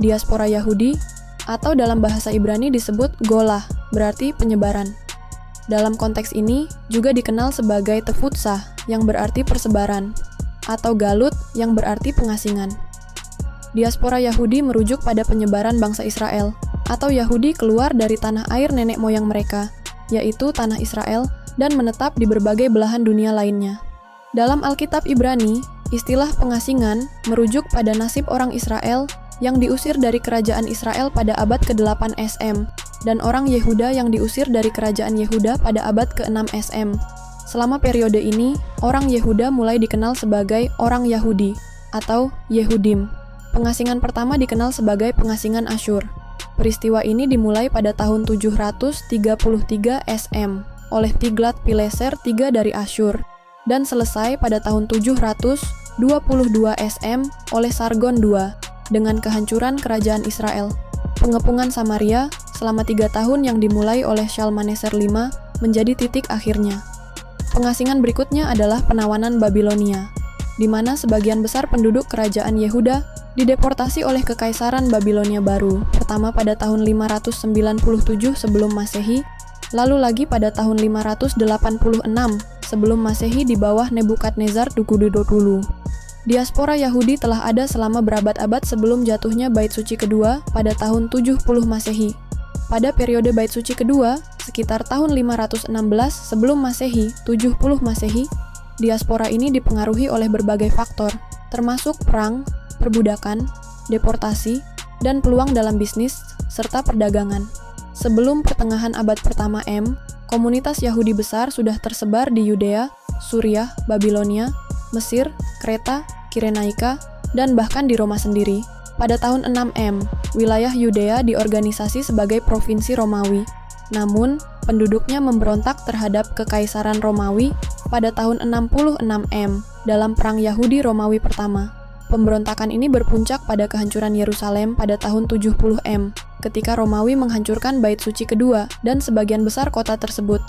Diaspora Yahudi, atau dalam bahasa Ibrani disebut golah, berarti penyebaran. Dalam konteks ini juga dikenal sebagai tefutsah, yang berarti persebaran, atau galut, yang berarti pengasingan. Diaspora Yahudi merujuk pada penyebaran bangsa Israel, atau Yahudi keluar dari tanah air nenek moyang mereka, yaitu tanah Israel, dan menetap di berbagai belahan dunia lainnya. Dalam Alkitab Ibrani, istilah pengasingan merujuk pada nasib orang Israel yang diusir dari kerajaan Israel pada abad ke-8 SM, dan orang Yehuda yang diusir dari kerajaan Yehuda pada abad ke-6 SM. Selama periode ini, orang Yehuda mulai dikenal sebagai orang Yahudi, atau Yehudim. Pengasingan pertama dikenal sebagai pengasingan Asyur. Peristiwa ini dimulai pada tahun 733 SM oleh Tiglat-Pileser III dari Asyur, dan selesai pada tahun 722 SM oleh Sargon II, dengan kehancuran kerajaan Israel. Pengepungan Samaria selama 3 tahun yang dimulai oleh Shalmaneser V menjadi titik akhirnya. Pengasingan berikutnya adalah penawanan Babilonia, di mana sebagian besar penduduk kerajaan Yehuda dideportasi oleh Kekaisaran Babilonia baru, pertama pada tahun 597 sebelum Masehi, lalu lagi pada tahun 586 sebelum Masehi di bawah Nebukadnezar dulu. Diaspora Yahudi telah ada selama berabad-abad sebelum jatuhnya Bait Suci kedua pada tahun 70 Masehi. Pada periode Bait Suci kedua, sekitar tahun 516 sebelum Masehi, 70 Masehi, diaspora ini dipengaruhi oleh berbagai faktor, termasuk perang, perbudakan, deportasi, dan peluang dalam bisnis, serta perdagangan. Sebelum pertengahan abad pertama komunitas Yahudi besar sudah tersebar di Yudea, Suriah, Babilonia, Mesir, Kreta, Kirenaika, dan bahkan di Roma sendiri. Pada tahun 6 wilayah Yudea diorganisasi sebagai provinsi Romawi. Namun, penduduknya memberontak terhadap Kekaisaran Romawi pada tahun 66 dalam Perang Yahudi Romawi pertama. Pemberontakan ini berpuncak pada kehancuran Yerusalem pada tahun 70 ketika Romawi menghancurkan Bait Suci kedua dan sebagian besar kota tersebut.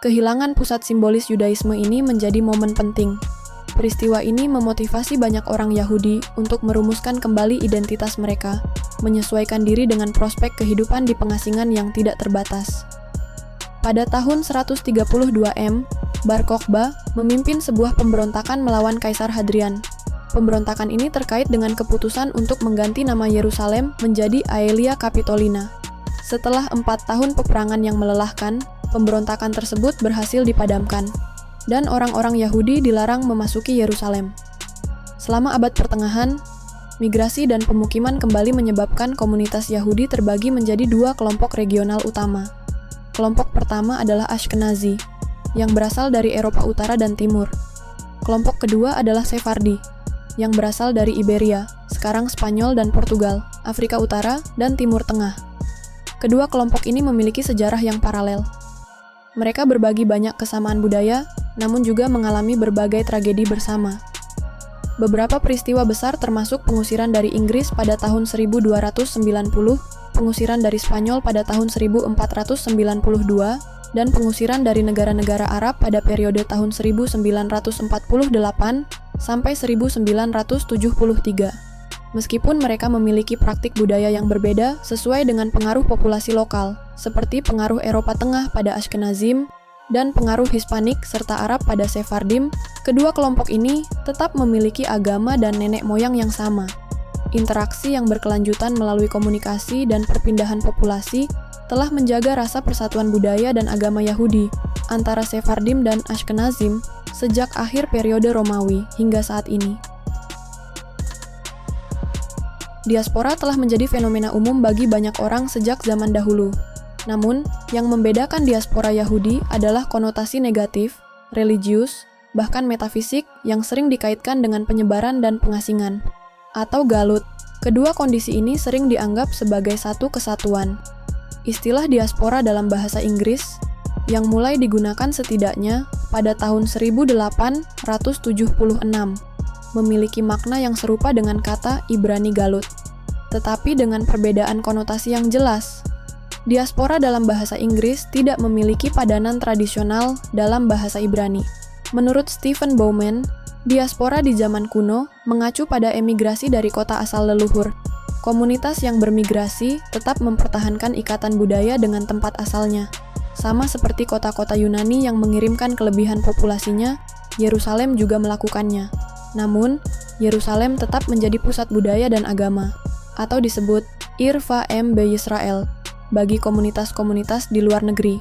Kehilangan pusat simbolis Yudaisme ini menjadi momen penting. Peristiwa ini memotivasi banyak orang Yahudi untuk merumuskan kembali identitas mereka, menyesuaikan diri dengan prospek kehidupan di pengasingan yang tidak terbatas. Pada tahun 132 Bar Kokhba memimpin sebuah pemberontakan melawan Kaisar Hadrian. Pemberontakan ini terkait dengan keputusan untuk mengganti nama Yerusalem menjadi Aelia Capitolina. Setelah 4 tahun peperangan yang melelahkan, pemberontakan tersebut berhasil dipadamkan, dan orang-orang Yahudi dilarang memasuki Yerusalem. Selama abad pertengahan, migrasi dan pemukiman kembali menyebabkan komunitas Yahudi terbagi menjadi 2 kelompok regional utama. Kelompok pertama adalah Ashkenazi, yang berasal dari Eropa Utara dan Timur. Kelompok kedua adalah Sephardi, yang berasal dari Iberia, sekarang Spanyol dan Portugal, Afrika Utara, dan Timur Tengah. Kedua kelompok ini memiliki sejarah yang paralel. Mereka berbagi banyak kesamaan budaya, namun juga mengalami berbagai tragedi bersama. Beberapa peristiwa besar termasuk pengusiran dari Inggris pada tahun 1290, pengusiran dari Spanyol pada tahun 1492, dan pengusiran dari negara-negara Arab pada periode tahun 1948 sampai 1973. Meskipun mereka memiliki praktik budaya yang berbeda sesuai dengan pengaruh populasi lokal, seperti pengaruh Eropa Tengah pada Ashkenazim dan pengaruh Hispanik serta Arab pada Sephardim, kedua kelompok ini tetap memiliki agama dan nenek moyang yang sama. Interaksi yang berkelanjutan melalui komunikasi dan perpindahan populasi telah menjaga rasa persatuan budaya dan agama Yahudi antara Sephardim dan Ashkenazim sejak akhir periode Romawi hingga saat ini. Diaspora telah menjadi fenomena umum bagi banyak orang sejak zaman dahulu. Namun, yang membedakan diaspora Yahudi adalah konotasi negatif, religius, bahkan metafisik yang sering dikaitkan dengan penyebaran dan pengasingan. Atau galut. Kedua kondisi ini sering dianggap sebagai satu kesatuan. Istilah diaspora dalam bahasa Inggris yang mulai digunakan setidaknya pada tahun 1876 memiliki makna yang serupa dengan kata Ibrani galut, tetapi dengan perbedaan konotasi yang jelas. Diaspora dalam bahasa Inggris tidak memiliki padanan tradisional dalam bahasa Ibrani. Menurut Stephen Bowman, diaspora di zaman kuno mengacu pada emigrasi dari kota asal leluhur. Komunitas yang bermigrasi tetap mempertahankan ikatan budaya dengan tempat asalnya. Sama seperti kota-kota Yunani yang mengirimkan kelebihan populasinya, Yerusalem juga melakukannya. Namun, Yerusalem tetap menjadi pusat budaya dan agama, atau disebut Ir Va'em Be-Yisrael, bagi komunitas-komunitas di luar negeri.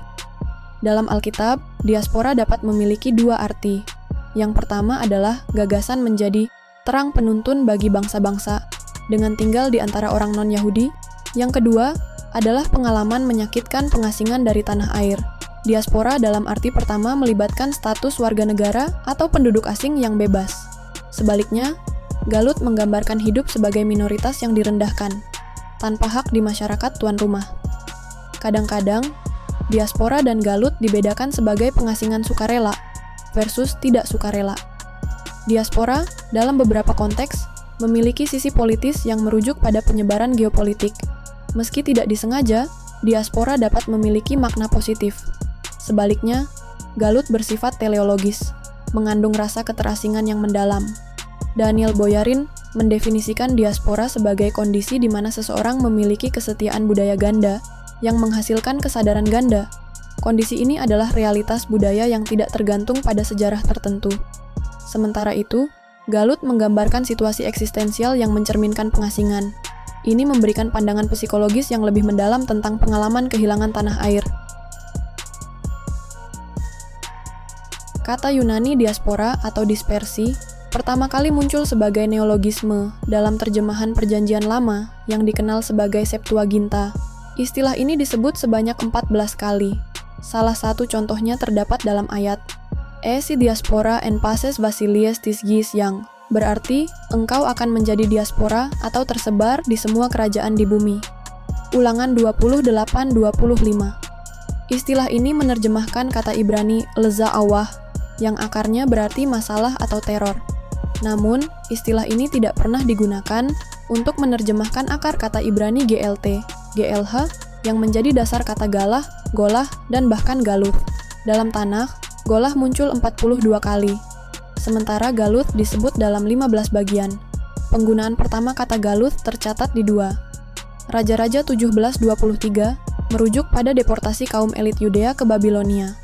Dalam Alkitab, diaspora dapat memiliki dua arti. Yang pertama adalah gagasan menjadi terang penuntun bagi bangsa-bangsa dengan tinggal di antara orang non-Yahudi. Yang kedua adalah pengalaman menyakitkan pengasingan dari tanah air. Diaspora dalam arti pertama melibatkan status warga negara atau penduduk asing yang bebas. Sebaliknya, galut menggambarkan hidup sebagai minoritas yang direndahkan, tanpa hak di masyarakat tuan rumah. Kadang-kadang, diaspora dan galut dibedakan sebagai pengasingan sukarela versus tidak sukarela. Diaspora, dalam beberapa konteks, memiliki sisi politis yang merujuk pada penyebaran geopolitik. Meski tidak disengaja, diaspora dapat memiliki makna positif. Sebaliknya, galut bersifat teleologis, mengandung rasa keterasingan yang mendalam. Daniel Boyarin mendefinisikan diaspora sebagai kondisi di mana seseorang memiliki kesetiaan budaya ganda yang menghasilkan kesadaran ganda. Kondisi ini adalah realitas budaya yang tidak tergantung pada sejarah tertentu. Sementara itu, galut menggambarkan situasi eksistensial yang mencerminkan pengasingan. Ini memberikan pandangan psikologis yang lebih mendalam tentang pengalaman kehilangan tanah air. Kata Yunani diaspora atau dispersi pertama kali muncul sebagai neologisme dalam terjemahan Perjanjian Lama yang dikenal sebagai Septuaginta. Istilah ini disebut sebanyak 14 kali. Salah satu contohnya terdapat dalam ayat si diaspora en paces Basilies tis gis yang berarti engkau akan menjadi diaspora atau tersebar di semua kerajaan di bumi. Ulangan 28-25. Istilah ini menerjemahkan kata Ibrani leza awah yang akarnya berarti masalah atau teror. Namun, istilah ini tidak pernah digunakan untuk menerjemahkan akar kata Ibrani GLT, GLH, yang menjadi dasar kata galah, golah, dan bahkan galuh. Dalam Tanakh, golah muncul 42 kali, sementara galuh disebut dalam 15 bagian. Penggunaan pertama kata galuh tercatat di 2. Raja-Raja 17:23 merujuk pada deportasi kaum elit Yudea ke Babilonia.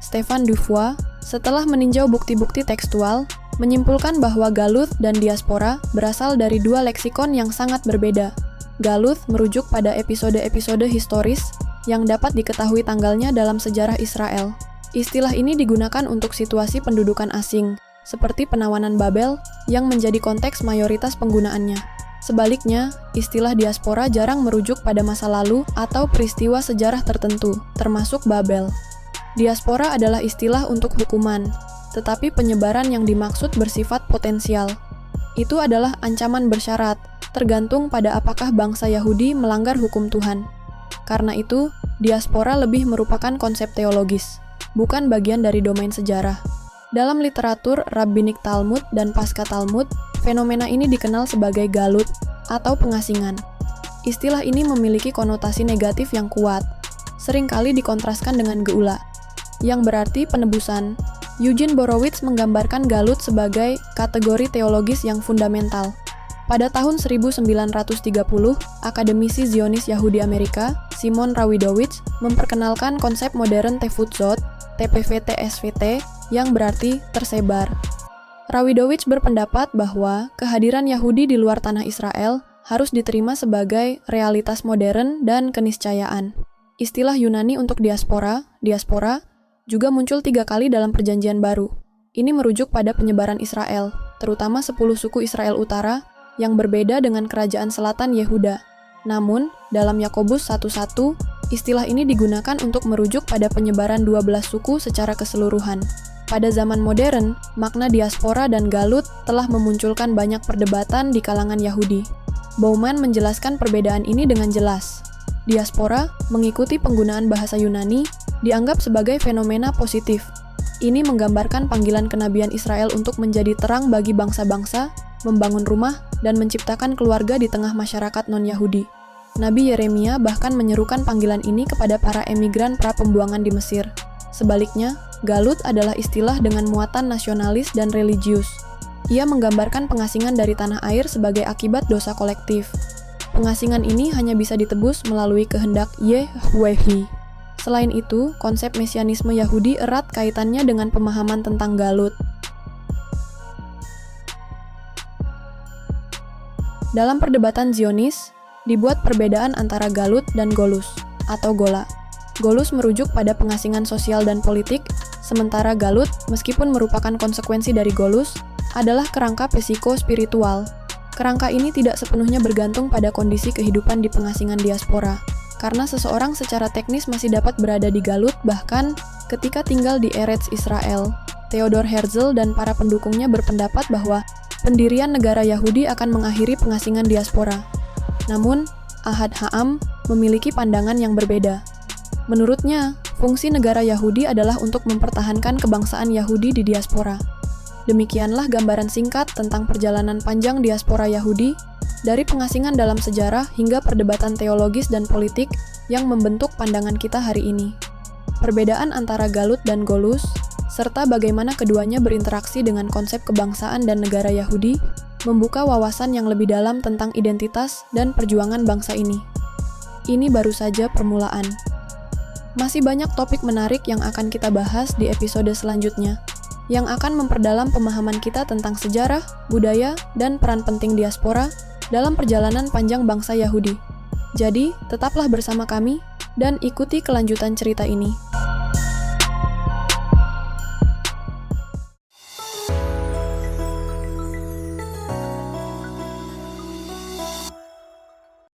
Stefan Dufour, setelah meninjau bukti-bukti tekstual, menyimpulkan bahwa galuh dan diaspora berasal dari dua leksikon yang sangat berbeda. Galuh merujuk pada episode-episode historis yang dapat diketahui tanggalnya dalam sejarah Israel. Istilah ini digunakan untuk situasi pendudukan asing, seperti penawanan Babel, yang menjadi konteks mayoritas penggunaannya. Sebaliknya, istilah diaspora jarang merujuk pada masa lalu atau peristiwa sejarah tertentu, termasuk Babel. Diaspora adalah istilah untuk hukuman, tetapi penyebaran yang dimaksud bersifat potensial. Itu adalah ancaman bersyarat, tergantung pada apakah bangsa Yahudi melanggar hukum Tuhan. Karena itu, diaspora lebih merupakan konsep teologis, bukan bagian dari domain sejarah. Dalam literatur Rabbinik Talmud dan Pasca Talmud, fenomena ini dikenal sebagai galut atau pengasingan. Istilah ini memiliki konotasi negatif yang kuat, seringkali dikontraskan dengan geula, yang berarti penebusan. Eugene Borowitz menggambarkan galut sebagai kategori teologis yang fundamental. Pada tahun 1930, akademisi Zionis Yahudi Amerika, Simon Rawidowicz, memperkenalkan konsep modern Tefutzot, TPVT-SVT, yang berarti tersebar. Rawidowicz berpendapat bahwa kehadiran Yahudi di luar tanah Israel harus diterima sebagai realitas modern dan keniscayaan. Istilah Yunani untuk diaspora, juga muncul 3 kali dalam Perjanjian Baru. Ini merujuk pada penyebaran Israel, terutama 10 suku Israel Utara yang berbeda dengan kerajaan selatan Yehuda. Namun, dalam Yakobus 1:1, istilah ini digunakan untuk merujuk pada penyebaran 12 suku secara keseluruhan. Pada zaman modern, makna diaspora dan galut telah memunculkan banyak perdebatan di kalangan Yahudi. Bauman menjelaskan perbedaan ini dengan jelas. Diaspora, mengikuti penggunaan bahasa Yunani, dianggap sebagai fenomena positif. Ini menggambarkan panggilan kenabian Israel untuk menjadi terang bagi bangsa-bangsa, membangun rumah, dan menciptakan keluarga di tengah masyarakat non-Yahudi. Nabi Yeremia bahkan menyerukan panggilan ini kepada para emigran pra-pembuangan di Mesir. Sebaliknya, galut adalah istilah dengan muatan nasionalis dan religius. Ia menggambarkan pengasingan dari tanah air sebagai akibat dosa kolektif. Pengasingan ini hanya bisa ditebus melalui kehendak Yahweh. Selain itu, konsep mesianisme Yahudi erat kaitannya dengan pemahaman tentang galut. Dalam perdebatan Zionis, dibuat perbedaan antara galut dan golus, atau gola. Golus merujuk pada pengasingan sosial dan politik, sementara galut, meskipun merupakan konsekuensi dari golus, adalah kerangka psiko-spiritual. Kerangka ini tidak sepenuhnya bergantung pada kondisi kehidupan di pengasingan diaspora, karena seseorang secara teknis masih dapat berada di galut bahkan ketika tinggal di Eretz Israel. Theodor Herzl dan para pendukungnya berpendapat bahwa pendirian negara Yahudi akan mengakhiri pengasingan diaspora. Namun, Ahad Ha'am memiliki pandangan yang berbeda. Menurutnya, fungsi negara Yahudi adalah untuk mempertahankan kebangsaan Yahudi di diaspora. Demikianlah gambaran singkat tentang perjalanan panjang diaspora Yahudi, dari pengasingan dalam sejarah hingga perdebatan teologis dan politik yang membentuk pandangan kita hari ini. Perbedaan antara galut dan golus, serta bagaimana keduanya berinteraksi dengan konsep kebangsaan dan negara Yahudi, membuka wawasan yang lebih dalam tentang identitas dan perjuangan bangsa ini. Ini baru saja permulaan. Masih banyak topik menarik yang akan kita bahas di episode selanjutnya, yang akan memperdalam pemahaman kita tentang sejarah, budaya, dan peran penting diaspora dalam perjalanan panjang bangsa Yahudi. Jadi, tetaplah bersama kami dan ikuti kelanjutan cerita ini.